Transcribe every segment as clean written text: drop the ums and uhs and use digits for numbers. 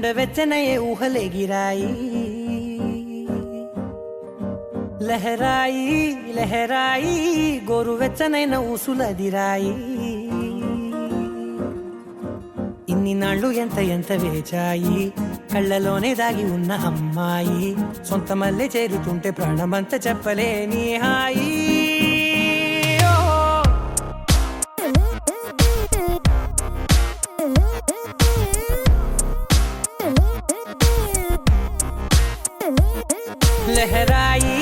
గుండె వెచ్చనయే ఊహలెగిరాయి లహరాయి లహరాయి గోరు వెచ్చనైన ఊసులదిరాయి ఇన్ని నాళ్ళు ఎంత ఎంత వేచాయి కళ్ళలోనే దాగి ఉన్న అమ్మాయి సొంత మల్లె చేరుతుంటే ప్రాణమంత చెప్పలేని హాయి లహరాయి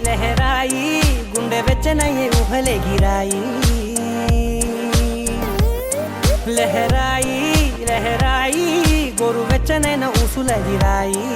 లహరాయి గుండె వెచ్చనయ్యే ఊహలెగిరాయి లహరాయి లహరాయి గోరు వెచ్చనైన ఊసులదిరాయి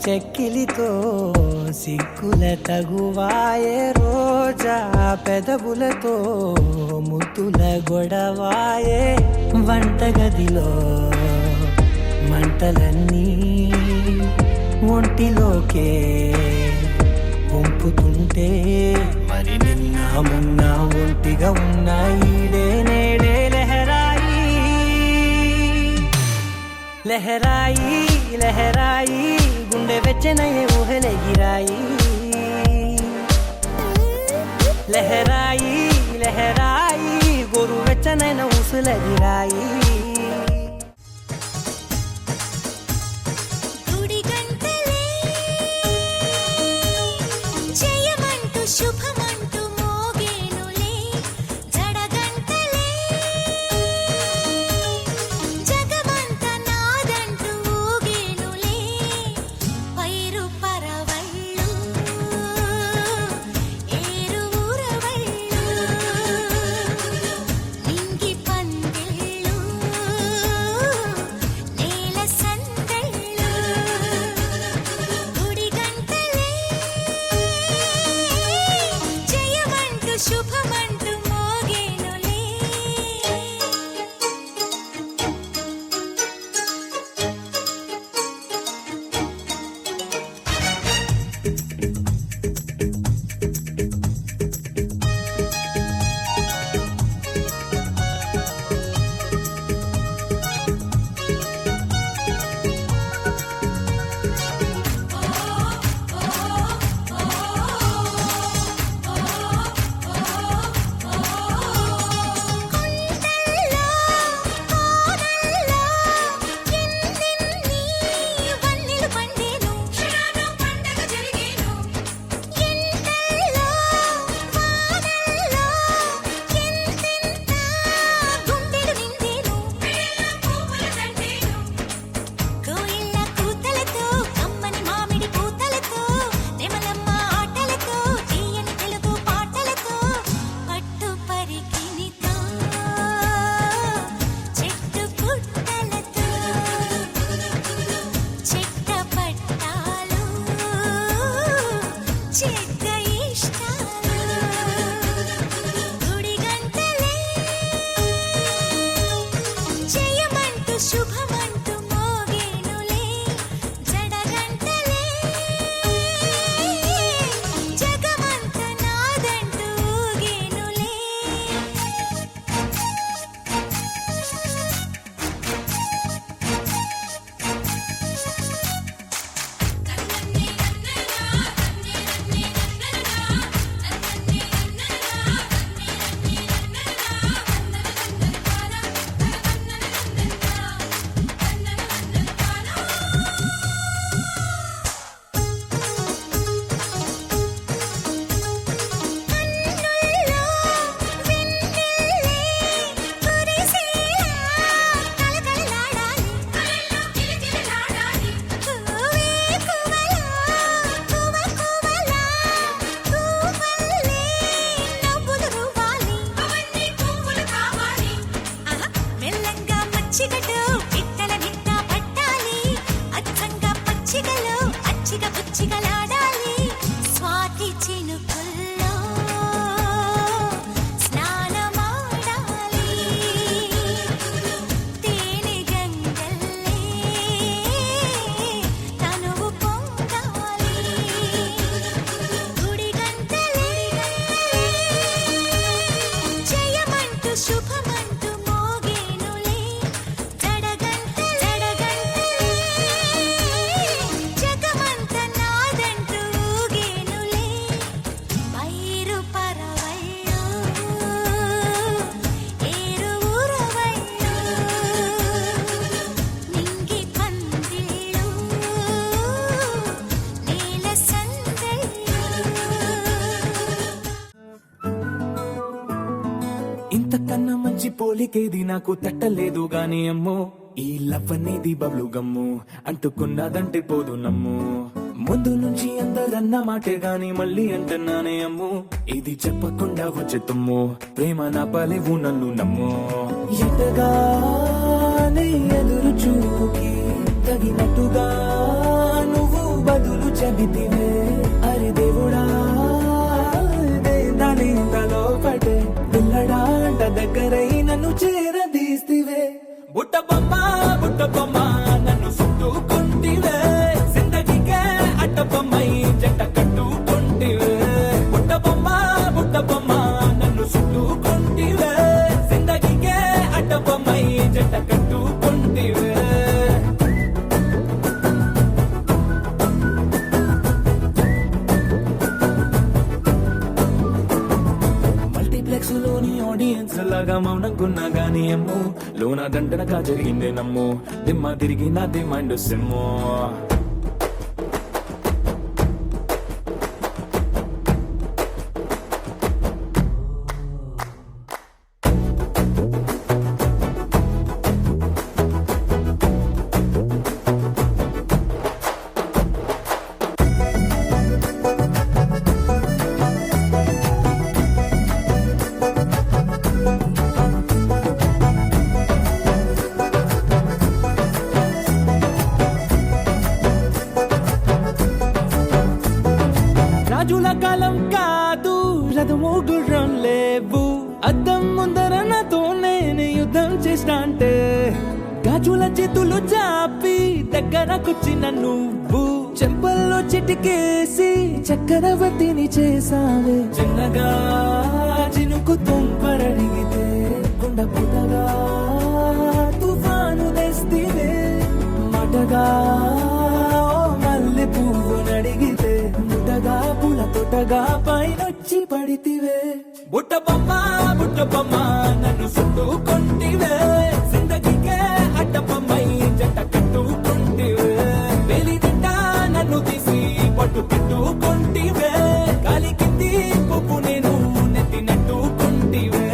చెక్కిలితో సిగ్గుల తగువాయే రోజా పెదవులతో ముద్దుల గొడవాయే వంటగదిలో మంటలన్నీ ఒంటిలోకే వంపుతుంటే మరి నిన్న మొన్న ఒంటిగా ఉన్న ఈడే నేడే లహరాయి లహరాయి లహరాయి గుండె వెచ్చనయ్యే ఊహలెగిరాయి లహరాయి లహరాయి గోరు వెచ్చనైన ఊసులదిరాయి మంచి పోలికేది నాకు తట్టలేదు గాని అమ్మో ఈ లవ్ అనేది బబ్లు గమ్ము అంటుకున్నదంటే పోదు నమ్ము ముందు నుంచి అందరన్న మాటే గాని మళ్ళీ అంటున్నానే అమ్ము ఇది చెప్పకుండా వచ్చే తుమ్ము ప్రేమ నా పలేవు నన్ను నమ్ము ఎటగానే ఎదురు చూపుకి తగినట్టుగా నువ్వు బదులు చెబితివే అరే దేవుడా దానిలో పడే పిల్లడాంట దగ్గరై నన్ను చేరదీస్తివే బుట్ట బొమ్మ నన్ను చుట్టుకుంటివే జిందగీకే అట్ట బొమ్మై జంట కట్టుకుంటివే బుట్ట బొమ్మ నన్ను చుట్టుకుంటివే జిందగీకే అట్ట బొమ్మై జంట కట్టుకుంటివే మల్టీప్లెక్స్ లోని ఆడియన్స్ లాగా మౌనంకున్నా గానీ అమ్ము లోన దండనగా జరిగిందే నమ్ము దిమ్మ తిరిగి నాది మైండ్ సిమ్ము రాజుల కాలం కాదు రథము గుర్రం లేవు అద్దం ముందర నాతో నేను యుద్ధం చేస్తా అంటే గాజుల చేతులు చాపి దగ్గరకొచ్చిన నువ్వు చెంపల్లో చిటికేసి చక్రవర్తిని చేసావే చిన్నగా చినుకు తుంపరడిగితే కుండ పుటగా తుఫాను తెస్తివే మాటగా మల్లె పువ్వు నడిగితే ముటగా పుల తొటగా పైనొచ్చి పడితివే బుట్ట బొమ్మ నన్ను చుట్టుకుంటివే జిందగీకే అట్ట బొమ్మై జంట కట్టుకుంటివే వేలి నిండా నన్ను తీసి పట్టు పెట్టుకుంటివే గాలి కింది పువ్వు నేను నెత్తినట్టుకుంటివే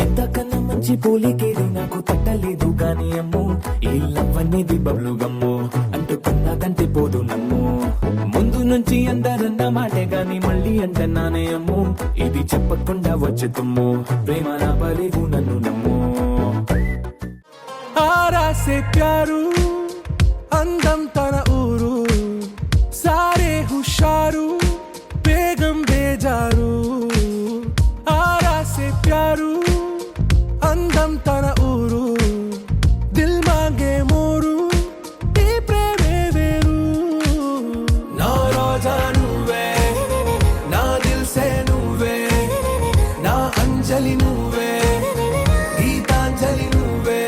ఎంతకన్నా మంచి పోలికేది నాకు తట్టలేదు గాని అమ్ము ఈ లవ్ అనేది బబ్లు గమ్ము అంటుకున్నదంటే పోదు నమ్ము ముందు నుంచి అందరన్న మాటే గాని మళ్ళీ అంటున్నానే అమ్ము ఇది చెప్పకుండా వచ్చే తుమ్ము ప్రేమ నా పలేవు నన్ను నమ్ము ఆరాసే ప్యారు అందం తన ఊరు సారే హుషారు బేగం బేజారు ఆరాసే ప్యారు అందం తన ఊరు దిల్ మాంగే మోరు ఈ ప్రేమే వేరు నా రోజా నువ్వే నా దిల్ సే నువ్వే నా అంజలి నువ్వే గీతాంజలి నువ్వే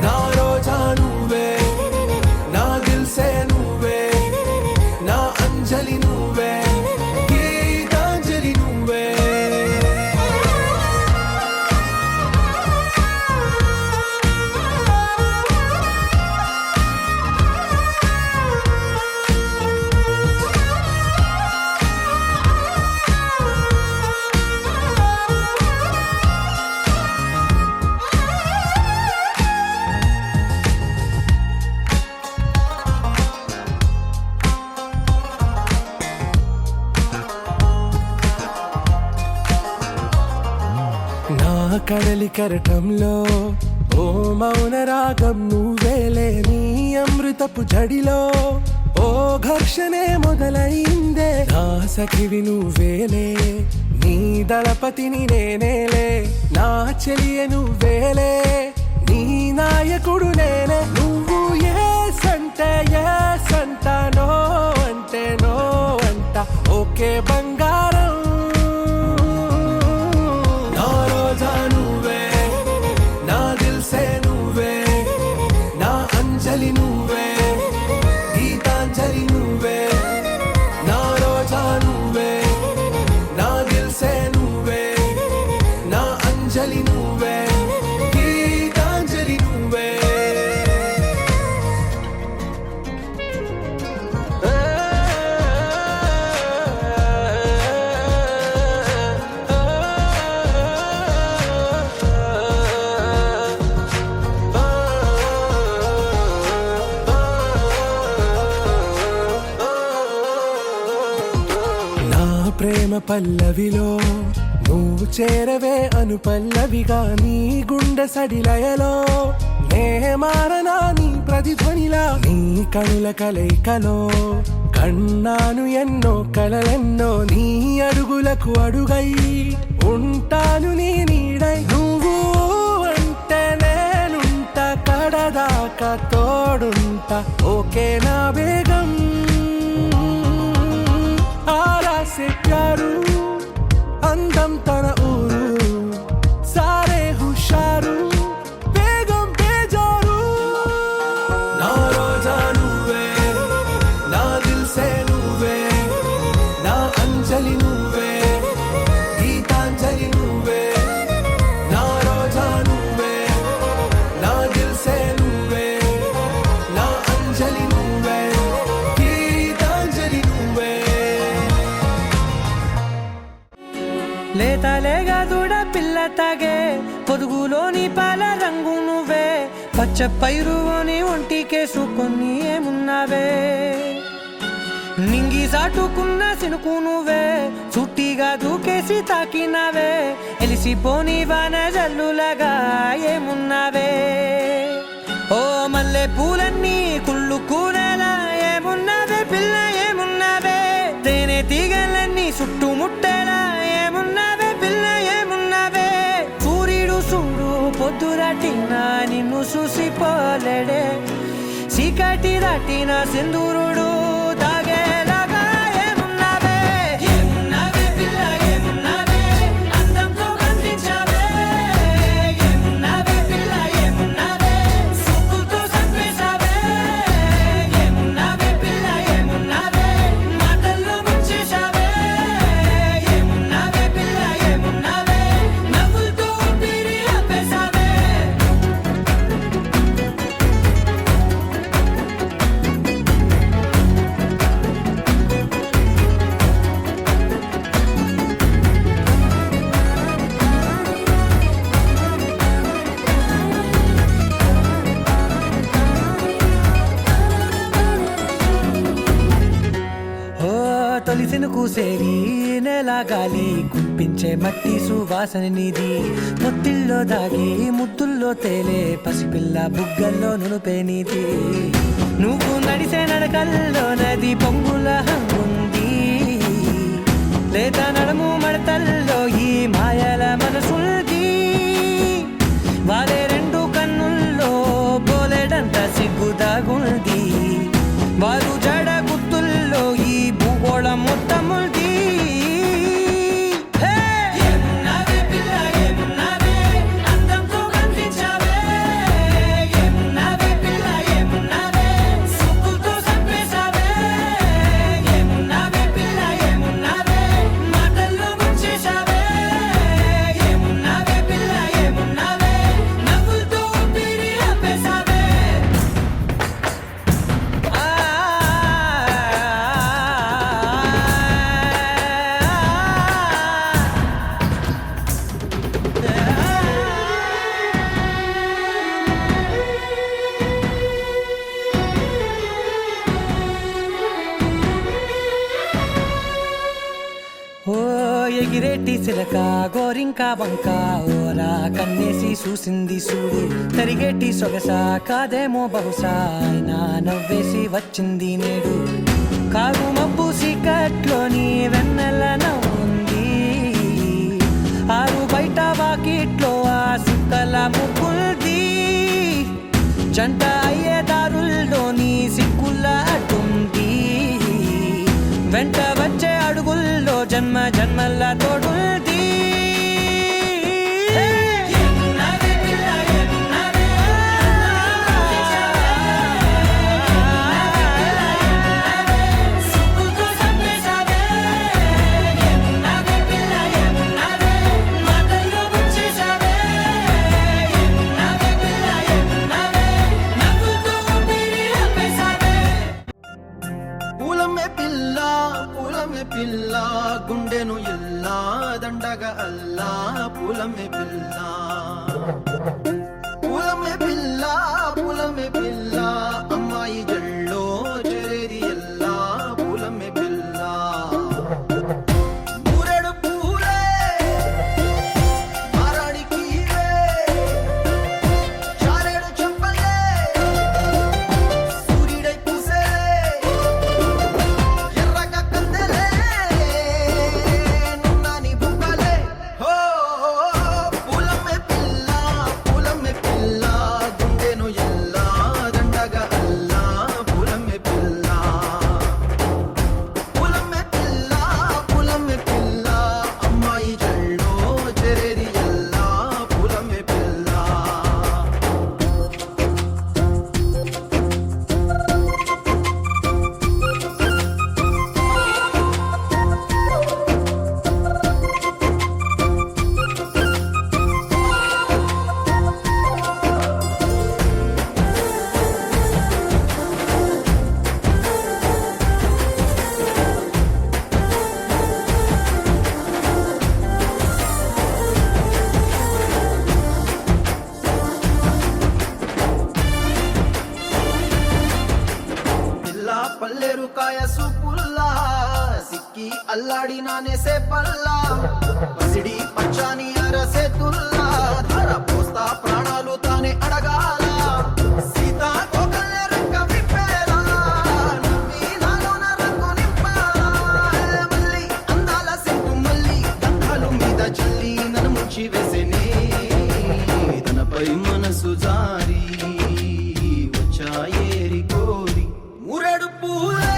నా రోజా నువ్వే నా దిల్ సే నువ్వే నా అంజలి నువ్వే గీతాంజలి నువ్వే నా కడలి కరటంలో ఓ మౌన రాగం నువ్వేలే నీ అమృతపు జడిలో ఓ ఘర్షణే మొదలైందే నా సఖివి నువ్వేలే నీ దళపతిని నేనేలే నా చెలియ నువ్వేలే నీ నాయకుడు నేనే నువ్వు ఏ సంట నో అంటే నో అంట ఓకే బంగారం నా రోజా నువ్వే నా దిల్ సే నువ్వే నా అంజలి నువ్వే గీతాంజలి నువ్వే నా రోజా నువ్వే నా దిల్ సే నువ్వే నా అంజలి నువ్వే గీతాంజలి నువ్వే పల్లవిలో నువ్వు చేరవే అను పల్లవిగా నీ గుండె సడిలయలో నే మారనా నీ ప్రతిధ్వనిలా నీ కనుల కలయికలో కన్నాను ఎన్నో కలలెన్నో నీ అడుగులకు అడుగై ఉంటాను నీ నీడై నువ్వు అంటే నేనుంట కడదాకా తోడుంటా ఓకే నా బేగం ఆరా సే ప్యారు అందం తన ఊరు సారే హుషారు బేగం బేజారు నా రోజా నువ్వే నా దిల్ సే నువ్వే నా అంజలి నువ్వే గీతాంజలి నువ్వే నా రోజా నువ్వే నా దిల్ సే నువ్వే నా అంజలి నువ్వే గీతాంజలి నువ్వే లేతలేగా దూడ పిల్ల తాగే పొదుగులోని పాల రంగు నువ్వే పచ్చ పైరుని ఒంటికేసుకొని ఏమున్నావే నింగి సాటుకున్న సినుకు నువ్వే చుట్టిగా దూకేసి తాకినావే ఎలిసిపోని వాన జల్లులాగా ఏమున్నావే ఓ మల్లె పూలన్నీ కుళ్ళు కూరలా ఏమున్నావే పిల్ల ఏమున్నావే తేనె తీగలన్నీ చుట్టుముట్టేలా ఏమున్నావే పిల్ల ఏమున్నావే సూర్యుడు చూడు పొద్దురాటిన నిన్ను చూసిపోలేడే చీకటి దాటిన సింధూరుడు తాగేలాగా ఏమున్నావే ఏమున్నావే పిల్ల ఏమున్నావే అందంతో కనిపించావే ఏమున్నావే పిల్ల ఏమున్నావే సుక్కుతో సంపేశావే ఏమున్నావే పిల్ల ఏమున్నావే మాటల్లో ముంచేశావే ఏమున్నావే పిల్ల ఏమున్నావే నవ్వులతో ఊపిరి ఆపేశావే ఓ తొలిసిను కూసేరి నెల గాలి కుప్పించే మట్టి సువాసన నీది పొత్తిల్లో దాగి ముద్దుల్లో తేలే పసిపిల్ల బుగ్గల్లో నునుపే నీది నువ్వు నడిసే నడకల్లో నది పొంగుల హంగుంది లేత నడుము మడతల్లో ఈ మాయల మనసుంది వారే రెండు కన్నుల్లో బోలెడంత సిగ్గుదాగుంది వారు జడ గుత్తుల్లో ఈ భూగోళం మొత్తముంది ఏమున్నావే పిల్ల ఏమున్నావే అందంతో కనిపించావే ఏమున్నావే పిల్ల ఏమున్నావే సుక్కుతో సంపేశావే ఏమున్నావే పిల్ల ఏమున్నావే మాటల్లో ముంచేశావే ఏమున్నావే పిల్ల ఏమున్నావే నవ్వులతో ఊపిరి ఆపేశావే ఓ ఎగిరేటి సిలక గోరింక వంక ఓరా కన్నేసి చూసింది చూడు తరిగేటి సొగస కాదేమో బహుశా అయినా నవ్వేసి వచ్చింది నేడు కారు మబ్బు సీకట్లోని వెన్నెల నవ్వుంది ఆరు బయట వాకిట్లో ఆ సుక్కల ముగ్గుల్ది జంట అయ్యే దారుల్లోని సిక్కుల అడ్డుంది వెంట వచ్చే అడుగుల్లో జన్మ జన్మల తోడుంది ఏమున్నావే పిల్ల ఏమున్నావే సుక్కుతో సంపేశావే ఏమున్నావే పిల్ల ఏమున్నావే మాటల్లో ముంచేశావే ఏమున్నావే పిల్ల ఏమున్నావే నవ్వులతో ఊపిరి ఆపేశావే పూలమే పిల్ల గుండెను ఎల్లా దండగా అల్లా పూలమే పిల్ల పూలమే పిల్ల అమ్మాయి జల్లో చెరేది ఎల్లా పూలమే పిల్ల అల్లాడినానే సేపల్లా పసిడి పచ్చాని అరసే తుల్లా ధర పోస్తా ప్రాణాలు తానే అడగాల సీతా కోకల్ల రెక్క విప్పేలా నవ్వి నాలోన రంగు నింపాలా మళ్ళీ అందాల సెంటు మళ్ళీ గంధాలు మీద చల్లి నన్ను ముంచి వేసేనే తనపై మనసు జారి వచ్చాయేరి కోరి మురెడు పూలే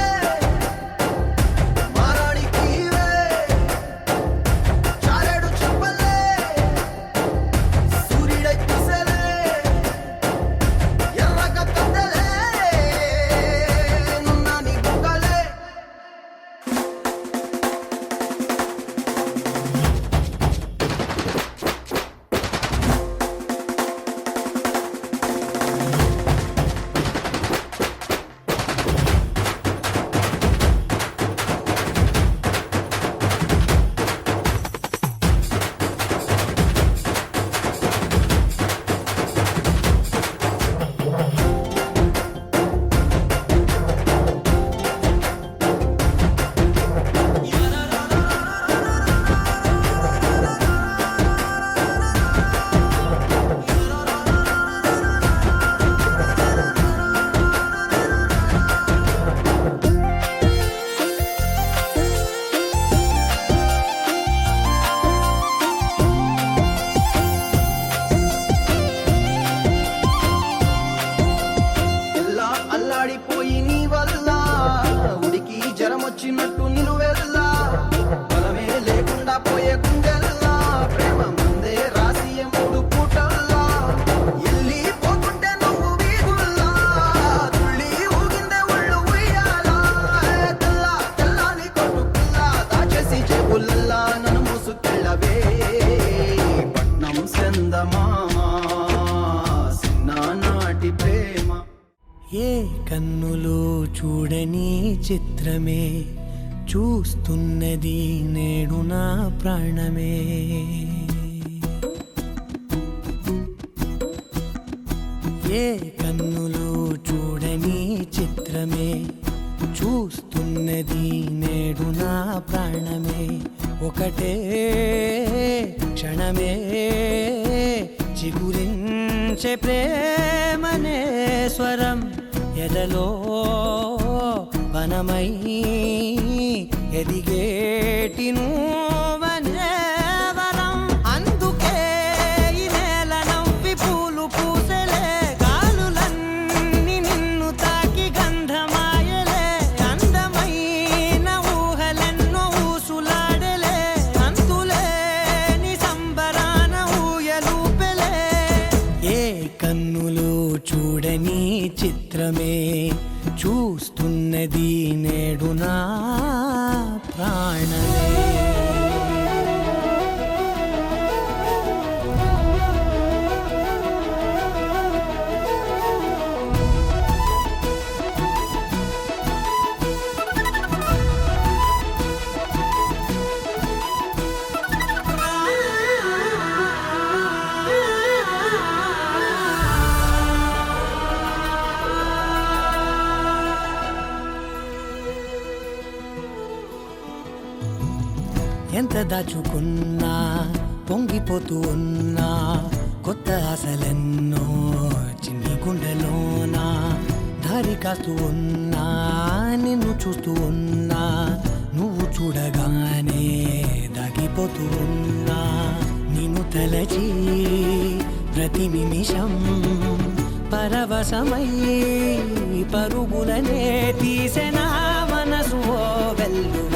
అల్లాడిపోయి నీ వల్ల ఉడికి జరం వచ్చినట్టు నిలువెల్లా బలమే లేకుండా పోయే గుండెల్లా ప్రేమ ముందే రాసియ మూడు పూటల్లా ఎల్లి పోతుంటే నువ్వు వీధుల్లా తుళ్ళి ఊగిందే ఒళ్ళు ఉయ్యాలా తెల్లా తెల్లాని కొట్టు పిల్ల దాచేసి చెవులల్లా నన్ను మూసుకెళ్ళవే పట్నం సెందమామా సిన్నానాటి ప్రేమ ఏ కన్నులు చూడని చిత్రమే చూస్తున్నది నేడు నా ప్రాణమే ఏ కన్నులు చూడని చిత్రమే చూస్తున్నది నేడు నా ప్రాణమే ఒకటే క్షణమే చిగురించే ప్రేమనే స్వరం ఎదలో వనమై ఎదిగేటి నువ్వనే వరం అందుకే ఈ నేల నవ్వి పూలు పూసెలే గాలులన్నీ నిన్ను తాకి గంధమాయలే అందమైన ఊహలెన్నో ఊసులాడలే అంతులేని సంబరాన ఊయలూపెలే ఏ కన్నులు చూడని చిత్రమే చూస్తున్నది నేడు నా ప్రాణమే ఎంత దాచుకున్నా పొంగిపోతూ ఉన్నా కొత్త ఆశలెన్నో చిన్ని గుండెలోనా దారి కాస్తూ ఉన్నా నిన్ను చూస్తూ ఉన్నా నువ్వు చూడగానే దాగిపోతూ ఉన్నా నిన్ను తలచి ప్రతి నిమిషం పరవశమై పరుగులనే తీసెనా మనసు ఓ వెల్లువ